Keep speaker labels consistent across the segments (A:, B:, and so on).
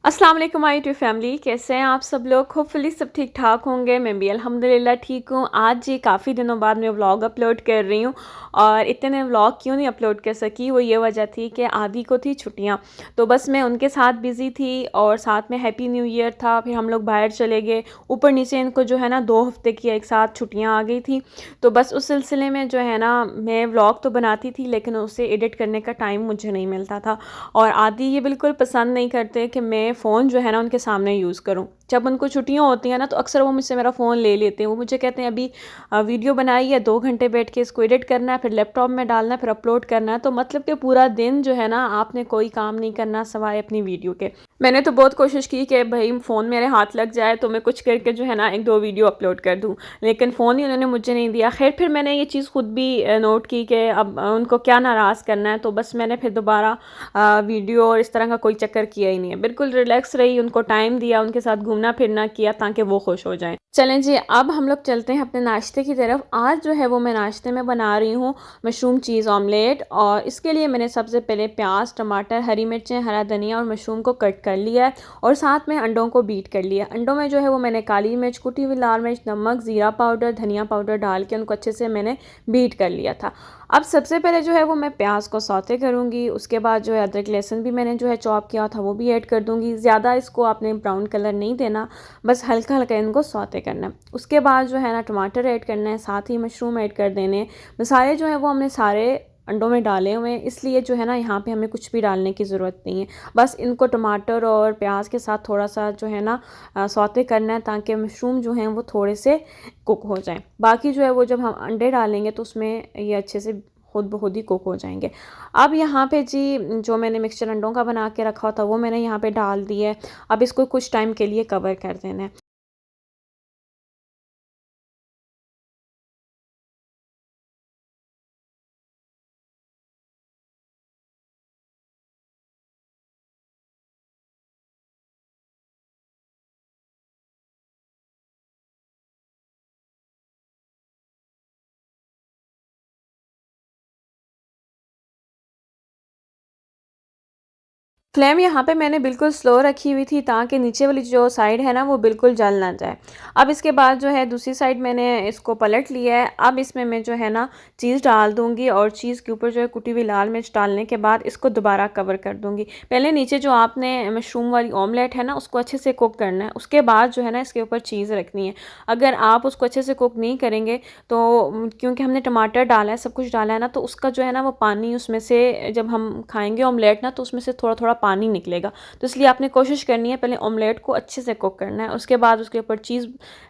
A: अस्सलाम वालेकुम my to family, कैसे हैं आप सब लोग। होपफुली सब ठीक ठाक होंगे। मैं भी अल्हम्दुलिल्लाह ठीक हूँ। आज जी काफ़ी दिनों बाद मैं व्लॉग अपलोड कर रही हूँ और इतने व्लॉग क्यों नहीं अपलोड कर सकी, वो ये वजह थी कि आदि को थी छुट्टियाँ, तो बस मैं उनके साथ बिज़ी थी और साथ में हैप्पी न्यू ईयर था। फिर हम लोग बाहर चले गए, ऊपर नीचे इनको जो है ना 2 हफ्ते की एक साथ छुट्टियाँ आ गई थी। तो बस उस सिलसिले में जो है ना मैं व्लॉग तो बनाती थी लेकिन उसे एडिट करने का टाइम मुझे नहीं मिलता था। और आदि ये बिल्कुल पसंद नहीं करते कि मैं फ़ोन जो है ना उनके सामने यूज़ करूँ। जब उनको छुट्टियाँ होती हैं ना तो अक्सर वो मुझसे मेरा फ़ोन ले लेते हैं। वो मुझे कहते हैं अभी वीडियो बनाई है, 2 घंटे बैठ के इसको एडिट करना है, फिर लैपटॉप में डालना है, फिर अपलोड करना है। तो मतलब कि पूरा दिन जो है ना आपने कोई काम नहीं करना सिवाय अपनी वीडियो के। मैंने तो बहुत कोशिश की कि भई फ़ोन मेरे हाथ लग जाए तो मैं कुछ करके जो है ना 1-2 वीडियो अपलोड कर दूँ, लेकिन फ़ोन ही उन्होंने मुझे नहीं दिया। ख़ैर फिर मैंने ये चीज़ खुद भी नोट की कि अब उनको क्या नाराज़ करना है, तो बस मैंने फिर दोबारा वीडियो और इस तरह का कोई चक्कर किया ही नहीं है। बिल्कुल रिलैक्स रही, उनको टाइम दिया, उनके साथ घूमना फिरना किया ताकि वो खुश हो जाएँ। चलें जी, अब हम लोग चलते हैं अपने नाश्ते की तरफ। आज जो है वो मैं नाश्ते में बना रही हूँ मशरूम चीज़ ऑमलेट, और इसके लिए मैंने सबसे पहले प्याज, टमाटर, हरी मिर्चें, हरा धनिया और मशरूम को कट कर लिया है और साथ में अंडों को बीट कर लिया। अंडों में जो है वो मैंने काली मिर्च, कुटी हुई लाल मिर्च, नमक, ज़ीरा पाउडर, धनिया पाउडर डाल के उनको अच्छे से मैंने बीट कर लिया था। अब सबसे पहले जो है वो मैं प्याज को सौते करूँगी, उसके बाद जो है अदरक लहसुन भी मैंने जो है चॉप किया था वो भी ऐड कर दूँगी। ज़्यादा इसको आपने ब्राउन कलर नहीं देना, बस हल्का हल्का इनको सौते करना है। उसके बाद जो है ना टमाटर ऐड करना है, साथ ही मशरूम ऐड कर देने। मसाले जो है वो हमने सारे अंडों में डाले हुए हैं, इसलिए जो है ना यहाँ पे हमें कुछ भी डालने की ज़रूरत नहीं है। बस इनको टमाटर और प्याज के साथ थोड़ा सा जो है ना सौते करना है ताकि मशरूम जो हैं वो थोड़े से कुक हो जाएं। बाकी जो है वो जब हम अंडे डालेंगे तो उसमें ये अच्छे से खुद ब खुद ही कुक हो जाएंगे। अब यहाँ पे जी जो मैंने मिक्सचर अंडों का बना के रखा था वो मैंने यहाँ पे डाल दिया है। अब इसको कुछ टाइम के लिए कवर कर देना है। फ्लेम यहाँ पे मैंने बिल्कुल स्लो रखी हुई थी ताकि नीचे वाली जो साइड है ना वो बिल्कुल जल ना जाए। अब इसके बाद जो है दूसरी साइड मैंने इसको पलट लिया है। अब इसमें मैं जो है ना चीज़ डाल दूँगी और चीज़ के ऊपर जो है कुटी हुई लाल मिर्च डालने के बाद इसको दोबारा कवर कर दूँगी। पहले नीचे जो आपने मशरूम वाली ऑमलेट है ना उसको अच्छे से कुक करना है, उसके बाद जो है ना इसके ऊपर चीज़ रखनी है। अगर आप उसको अच्छे से कुक नहीं करेंगे तो क्योंकि हमने टमाटर डाला है, सब कुछ डाला है ना, तो उसका जो है ना वो पानी उसमें से जब हम खाएँगे ऑमलेट ना तो उसमें से थोड़ा-थोड़ा पानी निकलेगा। तो इसलिए आपने कोशिश करनी है पहले ऑमलेट को अच्छे से कुक करना है, उसके बाद उसके ऊपर चीज़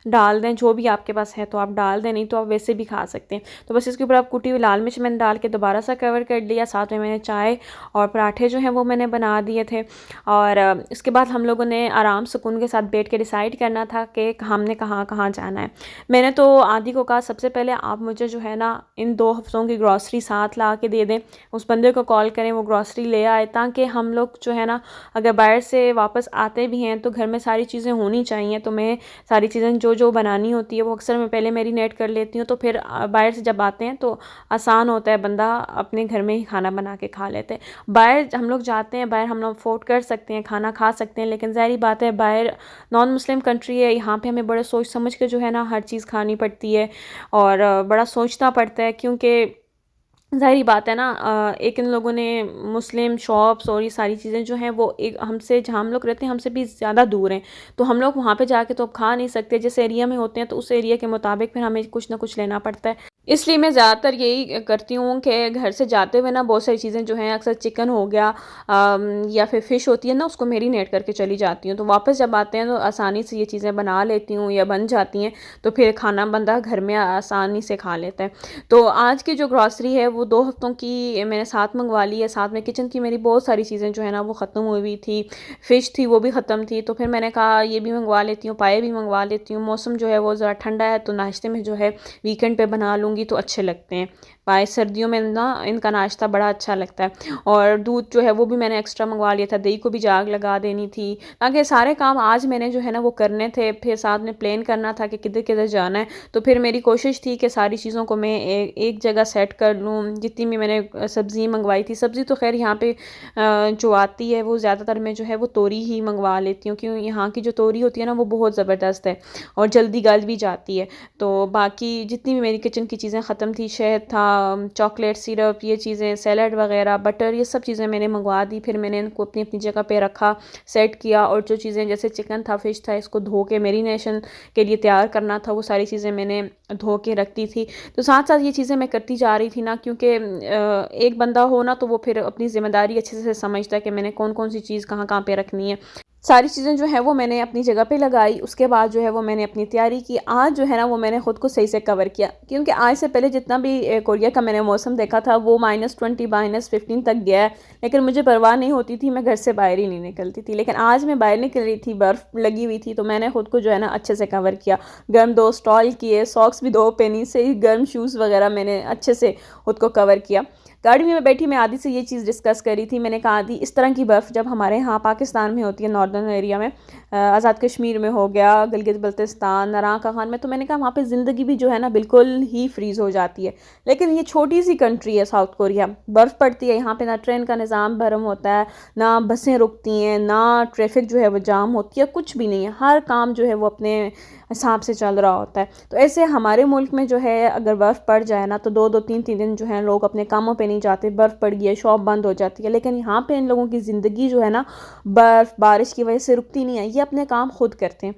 A: डाल दें, जो भी आपके पास है तो आप डाल दें, नहीं तो आप वैसे भी खा सकते हैं। तो बस इसके ऊपर आप कुटी हुई लाल मिर्च मैंने डाल के दोबारा सा कवर कर लिया। साथ में मैंने चाय और पराठे जो हैं वो मैंने बना दिए थे और इसके बाद हम लोगों ने आराम सुकून के साथ बैठ के डिसाइड करना था कि हमने कहाँ-कहाँ जाना है। मैंने तो आदि को कहा सबसे पहले आप मुझे जो है ना इन 2 हफ्तों की ग्रॉसरी साथ ला के दे दें। उस बंदे को कॉल करें वो ग्रॉसरी ले आए ताकि हम लोग जो है ना अगर बाहर से वापस आते भी हैं तो घर में सारी चीज़ें होनी चाहिए। तो मैं सारी चीज़ें जो बनानी होती है वो अक्सर मैं पहले मैरिनेट कर लेती हूँ, तो फिर बाहर से जब आते हैं तो आसान होता है, बंदा अपने घर में ही खाना बना के खा लेते हैं। बाहर हम लोग जाते हैं, बाहर हम लोग अफोर्ड कर सकते हैं, खाना खा सकते हैं, लेकिन ज़ाहिर बात है बाहर नॉन मुस्लिम कंट्री है, यहाँ पे हमें बड़े सोच समझ के जो है ना हर चीज़ खानी पड़ती है और बड़ा सोचना पड़ता है, क्योंकि ज़ाहिर बात है ना एक इन लोगों ने मुस्लिम शॉप्स और ये सारी चीज़ें जो हैं वो एक हमसे जहाँ हम लोग रहते हैं हमसे भी ज़्यादा दूर हैं, तो हम लोग वहाँ पे जाके तो अब खा नहीं सकते। जिस एरिया में होते हैं तो उस एरिया के मुताबिक फिर हमें कुछ ना कुछ लेना पड़ता है। इसलिए मैं ज़्यादातर यही करती हूँ कि घर से जाते हुए ना बहुत सारी चीज़ें जो हैं अक्सर चिकन हो गया या फिर फ़िश होती है ना उसको मैरिनेट करके चली जाती हूँ, तो वापस जब आते हैं तो आसानी से ये चीज़ें बना लेती हूँ या बन जाती हैं, तो फिर खाना बंदा घर में आसानी से खा लेता है। तो आज की जो ग्रॉसरी है वो 2 हफ्तों की मैंने साथ मंगवा ली है। साथ में किचन की मेरी बहुत सारी चीज़ें जो है ना वो ख़त्म हुई हुई थी, फ़िश थी वो भी ख़त्म थी, तो फिर मैंने कहा ये भी मंगवा लेती हूँ, पाए भी मंगवा लेती हूँ। मौसम जो है वो ज़रा ठंडा है तो नाश्ते में जो है वीकेंड पे बना लूँगी तो अच्छे लगते हैं। सर्दियों में ना इनका नाश्ता बड़ा अच्छा लगता है। और दूध जो है वो भी मैंने एक्स्ट्रा मंगवा लिया था, दही को भी जाग लगा देनी थी, ताकि सारे काम आज मैंने जो है ना वो करने थे। फिर साथ में प्लान करना था कि किधर किधर जाना है। तो फिर मेरी कोशिश थी कि सारी चीज़ों को मैं एक जगह सेट कर लूँ। जितनी भी मैंने सब्ज़ी मंगवाई थी, सब्ज़ी तो खैर यहाँ पे जो आती है वो ज़्यादातर मैं जो है वो तोरी ही मंगवा लेती हूँ, क्योंकि यहाँ की जो तोरी होती है ना वो बहुत ज़बरदस्त है और जल्दी गल भी जाती है। तो बाकी जितनी भी मेरी किचन की चीज़ें ख़त्म थी, शहद था, चॉकलेट सिरप, ये चीज़ें, सैलड वगैरह, बटर, ये सब चीज़ें मैंने मंगवा दी। फिर मैंने इनको अपनी अपनी जगह पे रखा, सेट किया। और जो चीज़ें जैसे चिकन था, फ़िश था, इसको धो के मैरिनेशन के लिए तैयार करना था, वो सारी चीज़ें मैंने धो के रखती थी। तो साथ साथ ये चीज़ें मैं करती जा रही थी ना, क्योंकि एक बंदा हो ना तो वो फिर अपनी ज़िम्मेदारी अच्छे से समझता है कि मैंने कौन कौन सी चीज़ कहाँ कहाँ पे रखनी है। सारी चीज़ें जो है वो मैंने अपनी जगह पे लगाई। उसके बाद जो है वो मैंने अपनी तैयारी की। आज जो है ना वो मैंने ख़ुद को सही से कवर किया, क्योंकि आज से पहले जितना भी कोरिया का मैंने मौसम देखा था वो -20 -15 तक गया है, लेकिन मुझे परवाह नहीं होती थी, मैं घर से बाहर ही नहीं निकलती थी। लेकिन आज मैं बाहर निकल रही थी, बर्फ़ लगी हुई थी, तो मैंने ख़ुद को जो है ना अच्छे से कवर किया। गर्म 2 स्टॉल किए, सॉक्स भी 2 पहनी, से गर्म शूज़ वगैरह मैंने अच्छे से ख़ुद को कवर किया। गाड़ी में बैठी मैं आदि से ये चीज़ डिस्कस करी थी। मैंने कहा, आदि, इस तरह की बर्फ़ जब हमारे यहाँ पाकिस्तान में होती है, नॉर्दर्न एरिया में, आज़ाद कश्मीर में हो गया, गिलगित बल्तिस्तान, नाराकान में, तो मैंने कहा वहाँ पे ज़िंदगी भी जो है ना बिल्कुल ही फ्रीज़ हो जाती है। लेकिन ये छोटी सी कंट्री है साउथ कोरिया, बर्फ़ पड़ती है यहाँ पे, ना ट्रेन का निज़ाम भरम होता है, ना बसें रुकती हैं, ना ट्रैफिक जो है वो जाम होती है, कुछ भी नहीं है। हर काम जो है वो अपने हिसाब से चल रहा होता है। तो ऐसे हमारे मुल्क में जो है अगर बर्फ़ पड़ जाए ना तो 2-2 3-3 दिन जो है लोग अपने कामों पे नहीं जाते, बर्फ़ पड़ गई है, शॉप बंद हो जाती है। लेकिन यहाँ पे इन लोगों की ज़िंदगी जो है ना बर्फ़ बारिश की वजह से रुकती नहीं है, ये अपने काम खुद करते हैं।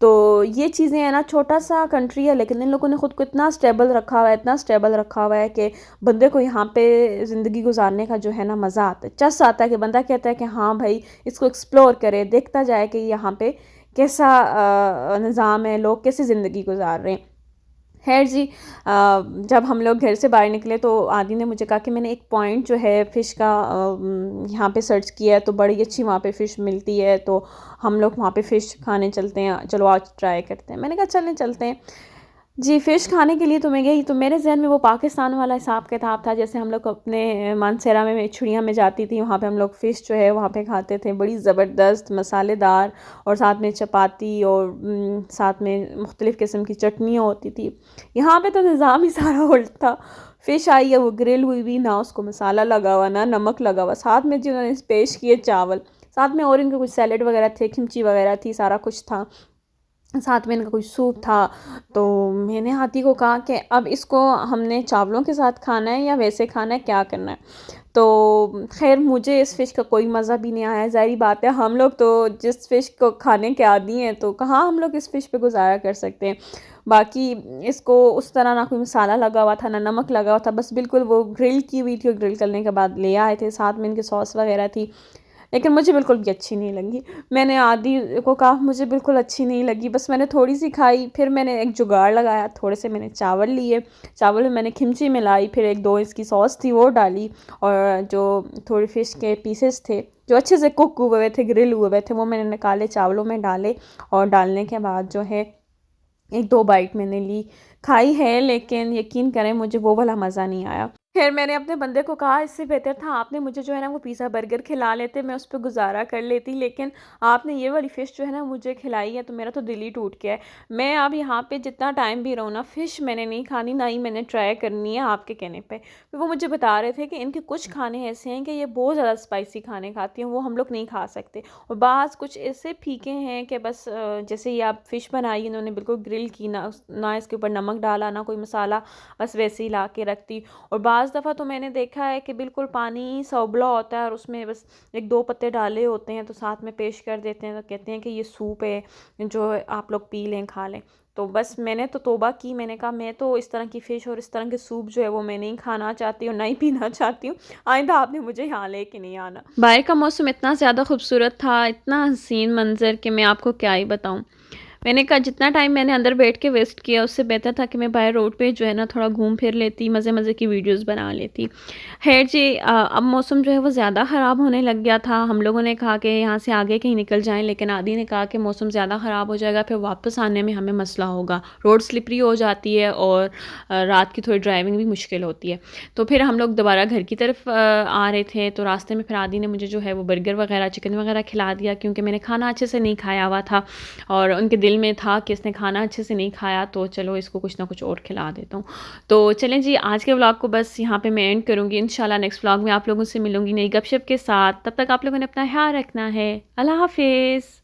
A: तो ये चीज़ें हैं ना, छोटा सा कंट्री है लेकिन इन लोगों ने खुद को इतना स्टेबल रखा हुआ है, इतना स्टेबल रखा हुआ है कि बंदे को यहाँ पे ज़िंदगी गुजारने का जो है ना मज़ा आता है, चस्स आता है कि बंदा कहता है कि हाँ भाई इसको एक्सप्लोर करे, देखता जाए कि यहाँ पे कैसा निज़ाम है, लोग कैसे ज़िंदगी गुजार रहे हैं। खैर जी, जब हम लोग घर से बाहर निकले तो आदि ने मुझे कहा कि मैंने एक पॉइंट जो है फ़िश का यहाँ पे सर्च किया है, तो बड़ी अच्छी वहाँ पे फ़िश मिलती है, तो हम लोग वहाँ पे फ़िश खाने चलते हैं, चलो आज ट्राई करते हैं। मैंने कहा चलें, चलते हैं जी। फ़िश खाने के लिए तो मैं गई, तो मेरे ज़हन में वो पाकिस्तान वाला हिसाब किताब था। जैसे हम लोग अपने मानसेरा में छुड़िया में जाती थी, वहाँ पे हम लोग फ़िश जो है वहाँ पे खाते थे, बड़ी ज़बरदस्त मसालेदार, और साथ में चपाती और साथ में मुख्तलिफ़ किस्म की चटनियाँ होती थी। यहाँ पे तो निज़ाम ही सारा उल्ट था। फ़िश आई है वो ग्रिल हुई हुई, ना उसको मसाला लगा हुआ, ना नमक लगा हुआ, साथ में जिन्होंने पेश किए चावल, साथ में और इनके कुछ सैलेड वगैरह थे, खिमची वगैरह थी, सारा कुछ था, साथ में इनका कुछ सूप था। तो मैंने हाथी को कहा कि अब इसको हमने चावलों के साथ खाना है या वैसे खाना है, क्या करना है? तो खैर मुझे इस फ़िश का कोई मज़ा भी नहीं आया। ज़ाहिर बात है, हम लोग तो जिस फ़िश को खाने के आदी हैं, तो कहाँ हम लोग इस फ़िश पे गुज़ारा कर सकते हैं। बाकी इसको उस तरह ना कोई मसाला लगा हुआ था, ना नमक लगा हुआ था, बस बिल्कुल वो ग्रिल की हुई थी, और ग्रिल करने के बाद ले आए थे, साथ में इनके सॉस वगैरह थी। लेकिन मुझे बिल्कुल भी अच्छी नहीं लगी। मैंने आदि को कहा मुझे बिल्कुल अच्छी नहीं लगी, बस मैंने थोड़ी-सी खाई। फिर मैंने एक जुगाड़ लगाया, थोड़े से मैंने चावल लिए, चावल में मैंने खिमची मिलाई, फिर 1-2 इसकी सॉस थी वो डाली, और जो थोड़े फ़िश के पीसेस थे जो अच्छे से कुक हुए हुए थे, ग्रिल हुए हुए थे, वो मैंने निकाले, चावलों में डाले, और डालने के बाद जो है 1-2 बाइट मैंने ली, खाई है, लेकिन यकीन करें मुझे वो वाला मज़ा नहीं आया। फिर मैंने अपने बंदे को कहा, इससे बेहतर था आपने मुझे जो है ना वो पिज़्ज़ा बर्गर खिला लेते, मैं उस पे गुज़ारा कर लेती, लेकिन आपने ये वाली फ़िश जो है ना मुझे खिलाई है, तो मेरा तो दिल ही टूट गया है। मैं अब यहाँ पे जितना टाइम भी रहूँ ना, फ़िश मैंने नहीं खानी, ना ही मैंने ट्राई करनी है आपके कहने पे। फिर वो मुझे बता रहे थे कि इनके कुछ खाने ऐसे हैं कि ये बहुत ज़्यादा स्पाइसी खाने खाती हैं, वो हम लोग नहीं खा सकते, और बाज़ कुछ ऐसे फीके हैं कि बस जैसे ये आप फ़िश बनाई इन्होंने बिल्कुल ग्रिल की, ना इसके ऊपर नमक डाला, ना कोई मसाला, बस वैसे ही ला के रख दी। और बाज़ दफ़ा तो मैंने देखा है कि बिल्कुल पानी सा उबला होता है, और उसमें बस 1-2 पत्ते डाले होते हैं, तो साथ में पेश कर देते हैं, तो कहते हैं कि ये सूप है जो आप लोग पी लें, खा लें। तो बस मैंने तो तौबा की, मैंने कहा मैं तो इस तरह की फ़िश और इस तरह के सूप जो है वो मैं नहीं खाना चाहती हूँ, ना ही पीना चाहती हूँ। आइंदा आपने मुझे यहाँ लेके नहीं आना। बाहर का मौसम इतना ज़्यादा खूबसूरत था, इतना हसीन मंज़र, कि मैं आपको क्या ही बताऊँ। मैंने कहा जितना टाइम मैंने अंदर बैठ के वेस्ट किया उससे बेहतर था कि मैं बाहर रोड पे जो है ना थोड़ा घूम फिर लेती, मज़े-मज़े की वीडियोस बना लेती। ख़ैर जी, अब मौसम जो है वो ज़्यादा ख़राब होने लग गया था। हम लोगों ने कहा कि यहाँ से आगे कहीं निकल जाएँ, लेकिन आदी ने कहा कि मौसम ज़्यादा ख़राब हो जाएगा, फिर वापस आने में हमें मसला होगा। रोड स्लिपरी हो जाती है और रात की थोड़ी ड्राइविंग भी मुश्किल होती है। तो फिर हम लोग दोबारा घर की तरफ आ रहे थे, तो रास्ते में फिर आदी ने मुझे जो है वो बर्गर वग़ैरह, चिकन वग़ैरह खिला दिया, क्योंकि मैंने खाना अच्छे से नहीं खाया हुआ था और उनके दिल में था कि इसने खाना अच्छे से नहीं खाया, तो चलो इसको कुछ ना कुछ और खिला देता हूँ। तो चलें जी, आज के व्लॉग को बस यहाँ पे मैं एंड करूँगी। इंशाल्लाह नेक्स्ट व्लॉग में आप लोगों से मिलूँगी नई गपशप के साथ। तब तक आप लोगों ने अपना ख़्याल रखना है। अल्लाह हाफ़िज़।